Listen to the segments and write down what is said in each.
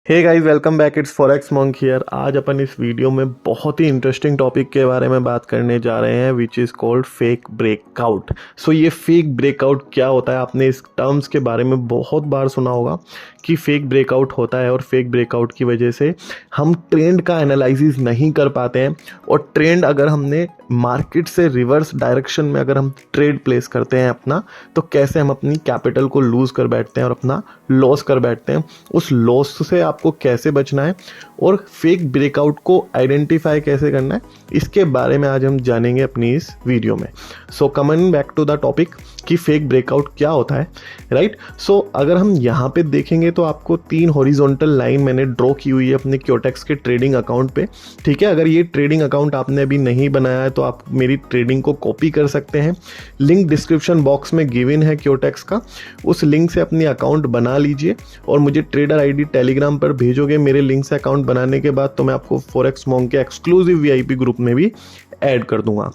Hey guys, welcome back. It's forex monk here. आज अपन इस वीडियो में बहुत ही इंटरेस्टिंग टॉपिक के बारे में बात करने जा रहे हैं, which is called fake breakout. So ये फेक ब्रेकआउट क्या होता है? आपने इस टर्म्स के बारे में बहुत बार सुना होगा कि फेक ब्रेकआउट होता है, और फेक ब्रेकआउट की वजह से हम ट्रेंड का एनालिसिस नहीं कर पाते हैं। और ट्रेंड अगर हमने मार्केट से रिवर्स डायरेक्शन में अगर हम ट्रेड प्लेस करते हैं अपना, तो कैसे हम अपनी कैपिटल को लूज़ कर बैठते हैं और अपना लॉस कर बैठते हैं। उस लॉस से आपको कैसे बचना है और फेक ब्रेकआउट को आइडेंटिफाई कैसे करना है, इसके बारे में आज हम जानेंगे अपनी इस वीडियो में। So coming back to the topic कि फेक ब्रेकआउट क्या होता है, राइट। सो अगर हम यहाँ पे देखेंगे तो आपको 3 हॉरिजॉन्टल लाइन मैंने ड्रॉ की हुई है अपने क्योटेक्स के ट्रेडिंग अकाउंट पे, ठीक है। अगर ये ट्रेडिंग अकाउंट आपने अभी नहीं बनाया है तो आप मेरी ट्रेडिंग को कॉपी कर सकते हैं। लिंक डिस्क्रिप्शन बॉक्स में गिवन है क्योटेक्स का, उस लिंक से अपनी अकाउंट बना लीजिए और मुझे ट्रेडर आईडी टेलीग्राम पर भेजोगे मेरे लिंक से अकाउंट बनाने के बाद, तो मैं आपको फॉरेक्स मॉन्क के एक्सक्लूसिव वीआईपी ग्रुप में भी ऐड कर दूंगा।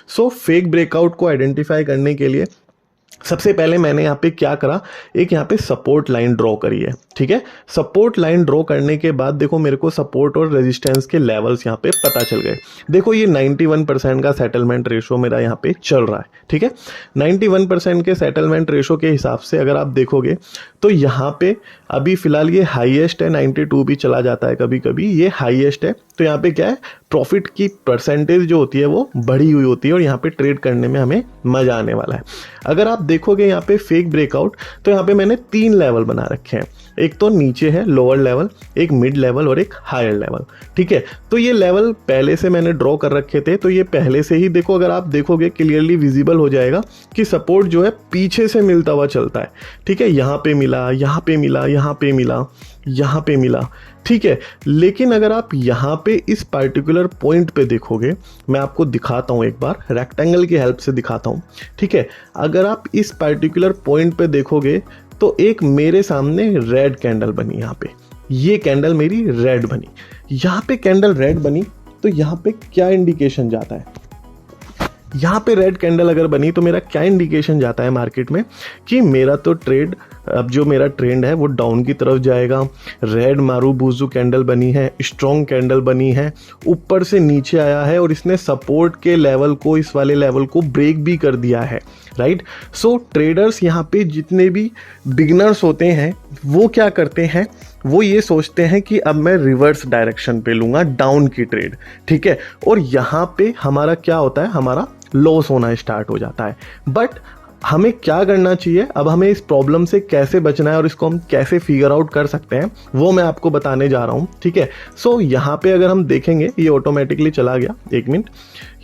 सो फेक ब्रेकआउट को आइडेंटिफाई करने के लिए सबसे पहले मैंने यहाँ पे क्या करा, एक यहाँ पे सपोर्ट लाइन ड्रॉ करी है, ठीक है। सपोर्ट लाइन ड्रॉ करने के बाद देखो मेरे को सपोर्ट और रेजिस्टेंस के लेवल्स यहाँ पे पता चल गए। देखो ये 91% का सेटलमेंट रेशो मेरा यहाँ पे चल रहा है, ठीक है। 91% के सेटलमेंट रेशो के हिसाब से अगर आप देखोगे तो यहाँ पे अभी फिलहाल ये हाईएस्ट है, 92 भी चला जाता है कभी कभी, ये हाईएस्ट है। तो यहाँ पे क्या है, प्रॉफिट की परसेंटेज जो होती है वो बढ़ी हुई होती है और यहाँ पे ट्रेड करने में हमें मजा आने वाला है। अगर आप देखोगे यहाँ पे फेक ब्रेकआउट, तो यहाँ पे मैंने 3 लेवल बना रखे हैं। एक तो नीचे है लोअर लेवल, एक मिड लेवल और एक हायर लेवल, ठीक है। तो ये लेवल पहले से मैंने ड्रॉ कर रखे थे, तो ये पहले से ही देखो, अगर आप देखोगे क्लियरली विजिबल हो जाएगा कि सपोर्ट जो है पीछे से मिलता हुआ चलता है, ठीक है। यहाँ पे मिला, यहाँ पे मिला, यहाँ पे मिला, यहाँ पे मिला, ठीक है। लेकिन अगर आप यहाँ पे इस पर्टिकुलर पॉइंट पे देखोगे, मैं आपको दिखाता हूँ, एक बार रेक्टेंगल की हेल्प से दिखाता हूँ, ठीक है। अगर आप इस पर्टिकुलर पॉइंट पे देखोगे तो एक मेरे सामने रेड कैंडल बनी, यहाँ पे ये कैंडल मेरी रेड बनी, यहाँ पे कैंडल रेड बनी। तो यहाँ पे क्या इंडिकेशन जाता है, यहाँ पे रेड कैंडल अगर बनी तो मेरा क्या इंडिकेशन जाता है मार्केट में कि मेरा तो ट्रेड, अब जो मेरा ट्रेंड है वो डाउन की तरफ जाएगा। रेड मारूबुजू कैंडल बनी है, स्ट्रॉन्ग कैंडल बनी है, ऊपर से नीचे आया है और इसने सपोर्ट के लेवल को, इस वाले लेवल को ब्रेक भी कर दिया है, राइट। सो ट्रेडर्स यहाँ पे जितने भी बिगिनर्स होते हैं वो क्या करते हैं, वो ये सोचते हैं कि अब मैं रिवर्स डायरेक्शन पे लूँगा डाउन की ट्रेड, ठीक है। और यहाँ पे हमारा क्या होता है, हमारा लॉस होना स्टार्ट हो जाता है। बट हमें क्या करना चाहिए, अब हमें इस प्रॉब्लम से कैसे बचना है और इसको हम कैसे फिगर आउट कर सकते हैं, वो मैं आपको बताने जा रहा हूँ, ठीक है। सो यहाँ पे अगर हम देखेंगे, ये ऑटोमेटिकली चला गया, 1 मिनट।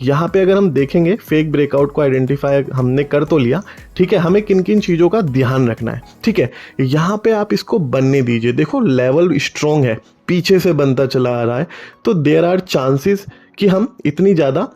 यहाँ पे अगर हम देखेंगे फेक ब्रेकआउट को आइडेंटिफाई हमने कर तो लिया, ठीक है। हमें किन किन चीज़ों का ध्यान रखना है, ठीक है। यहाँ पे आप इसको बनने दीजिए, देखो लेवल स्ट्रॉन्ग है, पीछे से बनता चला आ रहा है, तो देयर आर चांसेस कि हम इतनी ज़्यादा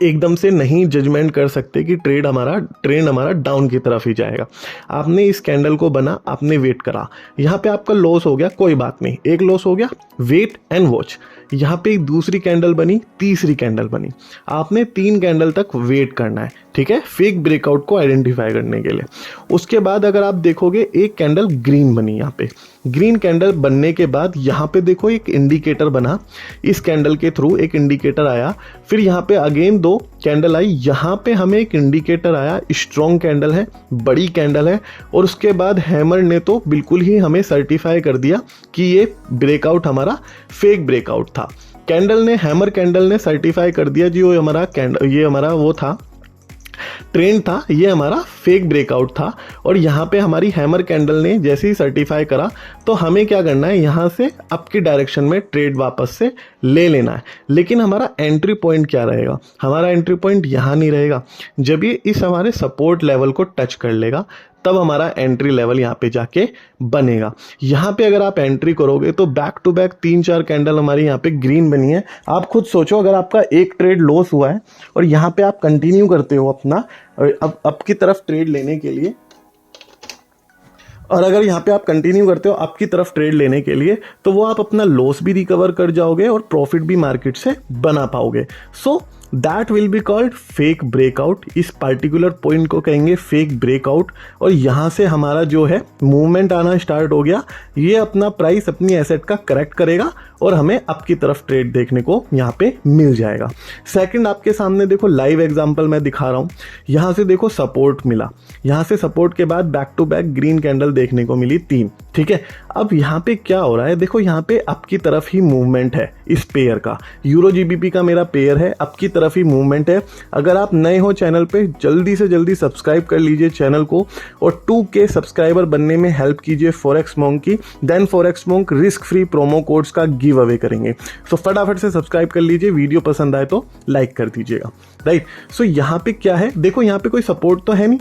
एकदम से नहीं जजमेंट कर सकते कि ट्रेंड हमारा डाउन की तरफ ही जाएगा। आपने इस कैंडल को बना, आपने वेट करा, यहाँ पे आपका लॉस हो गया, कोई बात नहीं, एक लॉस हो गया, वेट एंड वॉच। यहाँ पे एक दूसरी कैंडल बनी, तीसरी कैंडल बनी, आपने 3 कैंडल तक वेट करना है, ठीक है, फेक ब्रेकआउट को आइडेंटिफाई करने के लिए। उसके बाद अगर आप देखोगे एक कैंडल ग्रीन बनी, यहाँ पे ग्रीन कैंडल बनने के बाद यहाँ पे देखो एक इंडिकेटर बना, इस कैंडल के थ्रू एक इंडिकेटर आया, फिर यहाँ पे अगेन 2 कैंडल आई, यहाँ पे हमें एक इंडिकेटर आया, स्ट्रॉन्ग कैंडल है, बड़ी कैंडल है। और उसके बाद हैमर ने तो बिल्कुल ही हमें सर्टिफाई कर दिया कि ये ब्रेकआउट हमारा फेक ब्रेकआउट था। हैमर कैंडल ने सर्टिफाई कर दिया जी, ये हमारा वो था, ट्रेंड था, ये हमारा फेक ब्रेकआउट था। और यहाँ पे हमारी हैमर कैंडल ने जैसे ही सर्टिफाई करा, तो हमें क्या करना है, यहाँ से अप की डायरेक्शन में ट्रेड वापस से ले लेना है। लेकिन हमारा एंट्री पॉइंट क्या रहेगा, हमारा एंट्री पॉइंट यहाँ नहीं रहेगा, जब ये इस हमारे सपोर्ट लेवल को टच कर लेगा तब हमारा एंट्री लेवल यहाँ पे जाके बनेगा। यहाँ पे अगर आप एंट्री करोगे तो बैक टू बैक 3-4 कैंडल हमारी यहाँ पे ग्रीन बनी है। आप खुद सोचो, अगर आपका एक ट्रेड लॉस हुआ है और यहाँ पे आप कंटिन्यू करते हो अपना अब की तरफ ट्रेड लेने के लिए, और अगर यहाँ पे आप कंटिन्यू करते हो आपकी तरफ ट्रेड लेने के लिए, तो वो आप अपना लॉस भी रिकवर कर जाओगे और प्रॉफिट भी मार्केट से बना पाओगे। So that will be called fake breakout. इस पर्टिकुलर पॉइंट को कहेंगे फेक ब्रेकआउट, और यहाँ से हमारा जो है मूवमेंट आना स्टार्ट हो गया। ये अपना प्राइस अपनी एसेट का करेक्ट करेगा और हमें अप की तरफ ट्रेड देखने को यहाँ पे मिल जाएगा। सेकंड, आपके सामने देखो लाइव एग्जांपल मैं दिखा रहा हूँ। यहाँ से देखो सपोर्ट मिला, यहाँ से सपोर्ट के बाद back to back green candle देखने को मिली 3, ठीक है। अब यहाँ पे क्या हो रहा है, देखो यहाँ पे अप की तरफ ही मूवमेंट है इस पेयर का। यूरो जीबीपी का मेरा पेयर है, अप की तरफ ही मूवमेंट है। अगर आप नए हो चैनल पे, जल्दी से जल्दी सब्सक्राइब कर लीजिए चैनल को और 2K सब्सक्राइबर बनने में हेल्प कीजिए फॉरेक्स मॉन्क की। Then forex monk risk free promo codes का गिव अवे करेंगे। सो फटाफट से सब्सक्राइब कर लीजिए, वीडियो पसंद आए तो लाइक कर दीजिएगा, राइट। सो यहाँ पे क्या है, देखो यहाँ पे कोई सपोर्ट तो है नहीं,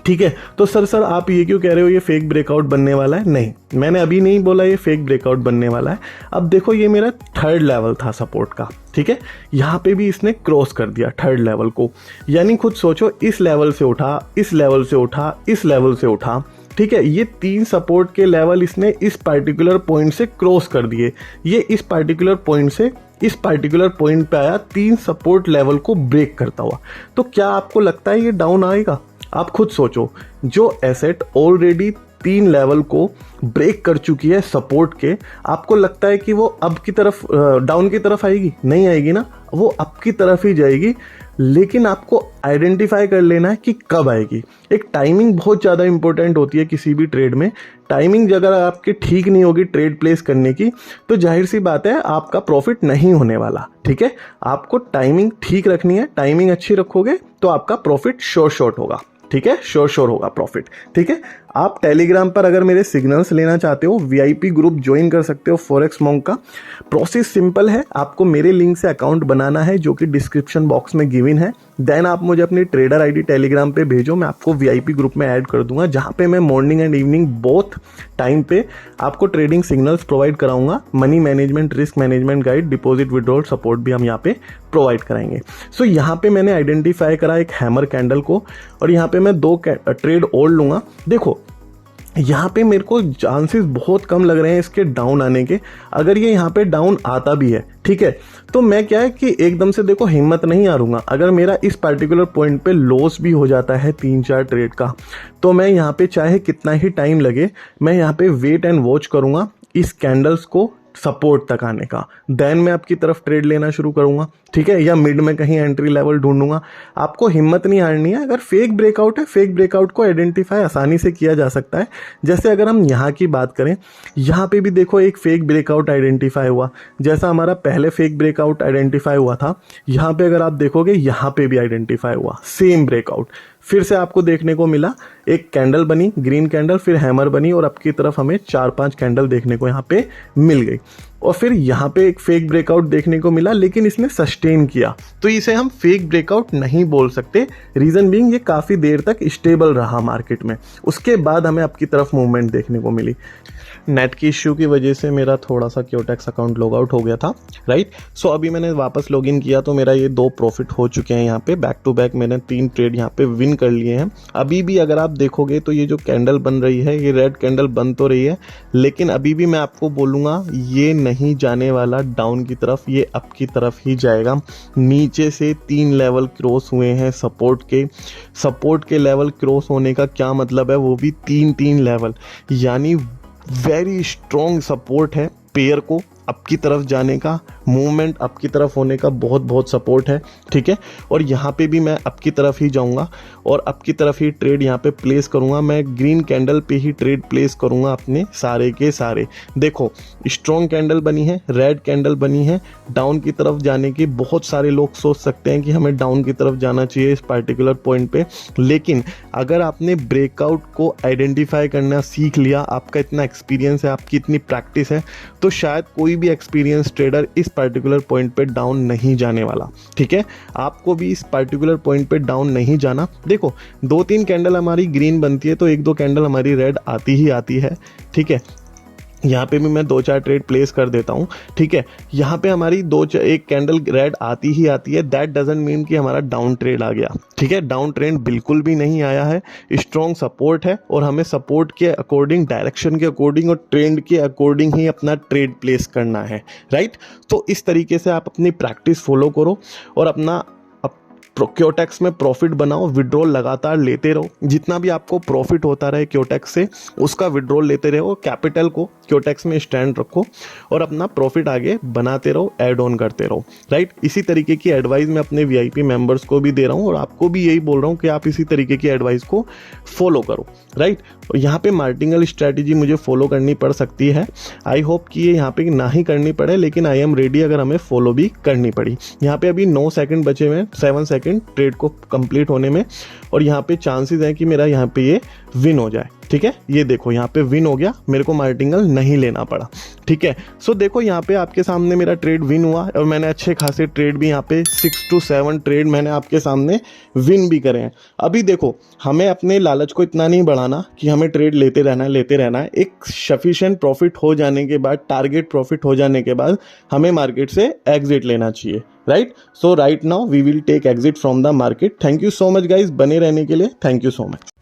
ठीक है। तो सर आप ये क्यों कह रहे हो ये फेक ब्रेकआउट बनने वाला है? नहीं, मैंने अभी नहीं बोला ये फेक ब्रेकआउट बनने वाला है। अब देखो ये मेरा थर्ड लेवल था सपोर्ट का, ठीक है। यहाँ पे भी इसने क्रॉस कर दिया थर्ड लेवल को, यानी खुद सोचो, इस लेवल से उठा, इस लेवल से उठा, इस लेवल से उठा, ठीक है। ये 3 सपोर्ट के लेवल इसने इस पर्टिकुलर पॉइंट से क्रॉस कर दिए। ये इस पर्टिकुलर पॉइंट से इस पर्टिकुलर पॉइंट पे आया 3 सपोर्ट लेवल को ब्रेक करता हुआ। तो क्या आपको लगता है ये डाउन आएगा? आप खुद सोचो, जो एसेट ऑलरेडी 3 लेवल को ब्रेक कर चुकी है सपोर्ट के, आपको लगता है कि वो अप की तरफ डाउन की तरफ आएगी? नहीं आएगी ना, वो अप की तरफ ही जाएगी। लेकिन आपको आइडेंटिफाई कर लेना है कि कब आएगी। एक टाइमिंग बहुत ज़्यादा इंपॉर्टेंट होती है किसी भी ट्रेड में। टाइमिंग अगर आपकी ठीक नहीं होगी ट्रेड प्लेस करने की, तो जाहिर सी बात है आपका प्रॉफिट नहीं होने वाला, ठीक है। आपको टाइमिंग ठीक रखनी है, टाइमिंग अच्छी रखोगे तो आपका प्रॉफिट शॉर्ट होगा, ठीक है, श्योर होगा प्रॉफिट, ठीक है। आप टेलीग्राम पर अगर मेरे सिग्नल्स लेना चाहते हो, वीआईपी ग्रुप ज्वाइन कर सकते हो फॉरेक्स मॉन्क का। प्रोसेस सिंपल है, आपको मेरे लिंक से अकाउंट बनाना है जो कि डिस्क्रिप्शन बॉक्स में गिवन है। देन आप मुझे अपनी ट्रेडर आईडी टेलीग्राम पे भेजो, मैं आपको वीआईपी ग्रुप में ऐड कर दूंगा, जहां पे मैं morning and evening both time पे आपको ट्रेडिंग सिग्नल्स प्रोवाइड कराऊंगा। Money management, risk management guide, deposit withdrawal support भी हम यहाँ पे प्रोवाइड कराएंगे। सो यहाँ पे मैंने आइडेंटिफाई करा एक हैमर कैंडल को, और यहाँ पे मैं 2 ट्रेड और लूंगा। देखो यहाँ पे मेरे को चांसेस बहुत कम लग रहे हैं इसके डाउन आने के। अगर ये यहाँ पे डाउन आता भी है, ठीक है, तो मैं क्या है कि एकदम से देखो हिम्मत नहीं हारूंगा। अगर मेरा इस पर्टिकुलर पॉइंट पे लॉस भी हो जाता है 3-4 ट्रेड का, तो मैं यहाँ पे चाहे कितना ही टाइम लगे, मैं यहाँ पे वेट एंड वॉच करूंगा इस कैंडल्स को सपोर्ट तक आने का। देन मैं आपकी तरफ ट्रेड लेना शुरू करूंगा, ठीक है, या मिड में कहीं एंट्री लेवल ढूंढूंगा। आपको हिम्मत नहीं हारनी है। अगर फेक ब्रेकआउट है, फेक ब्रेकआउट को आइडेंटिफाई आसानी से किया जा सकता है। जैसे अगर हम यहाँ की बात करें, यहाँ पे भी देखो एक फेक ब्रेकआउट आइडेंटिफाई हुआ, जैसा हमारा पहले फेक ब्रेकआउट आइडेंटिफाई हुआ था। यहाँ पे अगर आप देखोगे, यहाँ पे भी आइडेंटिफाई हुआ सेम ब्रेकआउट। फिर से आपको देखने को मिला, एक कैंडल बनी ग्रीन कैंडल, फिर हैमर बनी, और आपकी तरफ हमें 4-5 कैंडल देखने को यहाँ पे मिल गई। और फिर यहाँ पे एक फेक ब्रेकआउट देखने को मिला, लेकिन इसने सस्टेन किया, तो इसे हम फेक ब्रेकआउट नहीं बोल सकते। रीजन बीइंग ये काफी देर तक स्टेबल रहा मार्केट में, उसके बाद हमें आपकी तरफ मूवमेंट देखने को मिली। नेट की इश्यू की वजह से मेरा थोड़ा सा क्योटेक्स अकाउंट लॉग आउट हो गया था, राइट। सो अभी मैंने वापस लॉगिन किया तो मेरा ये 2 प्रॉफिट हो चुके हैं। यहाँ पे बैक टू बैक मैंने 3 ट्रेड यहाँ पे विन कर लिए हैं। अभी भी अगर आप देखोगे तो ये जो कैंडल बन रही है, ये रेड कैंडल बन तो रही है, लेकिन अभी भी मैं आपको बोलूँगा ये नहीं जाने वाला डाउन की तरफ, ये अप की तरफ ही जाएगा। नीचे से 3 लेवल क्रॉस हुए हैं सपोर्ट के लेवल क्रॉस होने का क्या मतलब है, वो भी 3 लेवल, यानी वेरी स्ट्रॉन्ग सपोर्ट है पेयर को अप की तरफ जाने का। मूवमेंट अप की तरफ होने का बहुत सपोर्ट है, ठीक है। और यहाँ पे भी मैं अप की तरफ ही जाऊँगा और अप की तरफ ही ट्रेड यहाँ पे प्लेस करूँगा। मैं ग्रीन कैंडल पे ही ट्रेड प्लेस करूँगा अपने सारे के सारे। देखो स्ट्रॉन्ग कैंडल बनी है, रेड कैंडल बनी है, डाउन की तरफ जाने की। बहुत सारे लोग सोच सकते हैं कि हमें डाउन की तरफ जाना चाहिए इस पर्टिकुलर पॉइंट पे, लेकिन अगर आपने ब्रेकआउट को आइडेंटिफाई करना सीख लिया, आपका इतना एक्सपीरियंस है, आपकी इतनी प्रैक्टिस है, तो शायद कोई भी एक्सपीरियंस ट्रेडर इस पर्टिकुलर पॉइंट पे डाउन नहीं जाने वाला, ठीक है। आपको भी इस पर्टिकुलर पॉइंट पे डाउन नहीं जाना। देखो 2-3 कैंडल हमारी ग्रीन बनती है तो 1-2 कैंडल हमारी रेड आती ही आती है, ठीक है। यहाँ पे भी मैं 2-4 ट्रेड प्लेस कर देता हूँ, ठीक है। यहाँ पे हमारी एक कैंडल रेड आती ही आती है, दैट डजंट मीन कि हमारा डाउन ट्रेड आ गया, ठीक है। डाउन ट्रेंड बिल्कुल भी नहीं आया है, स्ट्रॉन्ग सपोर्ट है और हमें सपोर्ट के अकॉर्डिंग, डायरेक्शन के अकॉर्डिंग और ट्रेंड के अकॉर्डिंग ही अपना ट्रेड प्लेस करना है, राइट। तो इस तरीके से आप अपनी प्रैक्टिस फॉलो करो और अपना क्योटेक्स में प्रॉफिट बनाओ, विड्रॉल लगातार लेते रहो, जितना भी आपको प्रॉफिट होता रहे क्योटेक्स से उसका विड्रॉल लेते रहो, कैपिटल को क्योटेक्स में स्टैंड रखो और अपना प्रॉफिट आगे बनाते रहो, ऐड ऑन करते रहो, राइट। इसी तरीके की एडवाइस मैं अपने वीआईपी मेंबर्स को भी दे रहा हूँ और आपको भी यही बोल रहा हूँ कि आप इसी तरीके की एडवाइस को फॉलो करो, राइट। और यहाँ पे मार्टिंगल स्ट्रैटेजी मुझे फॉलो करनी पड़ सकती है, आई होप कि ये यहाँ पे ना ही करनी पड़े, लेकिन आई एम रेडी अगर हमें फॉलो भी करनी पड़ी। यहाँ पे अभी 9 सेकंड बचे हुए हैं, 7 सेकंड ट्रेड को कंप्लीट होने में, और यहाँ पे चांसेस है कि मेरा यहाँ पे ये विन हो जाए, ठीक है। ये देखो यहाँ पे विन हो गया, मेरे को मार्टिंगल नहीं लेना पड़ा, ठीक है। सो देखो यहाँ पे आपके सामने मेरा ट्रेड विन हुआ और मैंने अच्छे खासे ट्रेड भी यहाँ पे 6 to 7 ट्रेड मैंने आपके सामने विन भी करे हैं। अभी देखो हमें अपने लालच को इतना नहीं बढ़ाना कि हमें ट्रेड लेते रहना है। एक सफिशिएंट प्रॉफिट हो जाने के बाद, टारगेट प्रॉफिट हो जाने के बाद हमें मार्केट से एग्जिट लेना चाहिए, right. So right now we will take exit from the market. Thank you so much guys, बने रहने के लिए थैंक यू सो मच।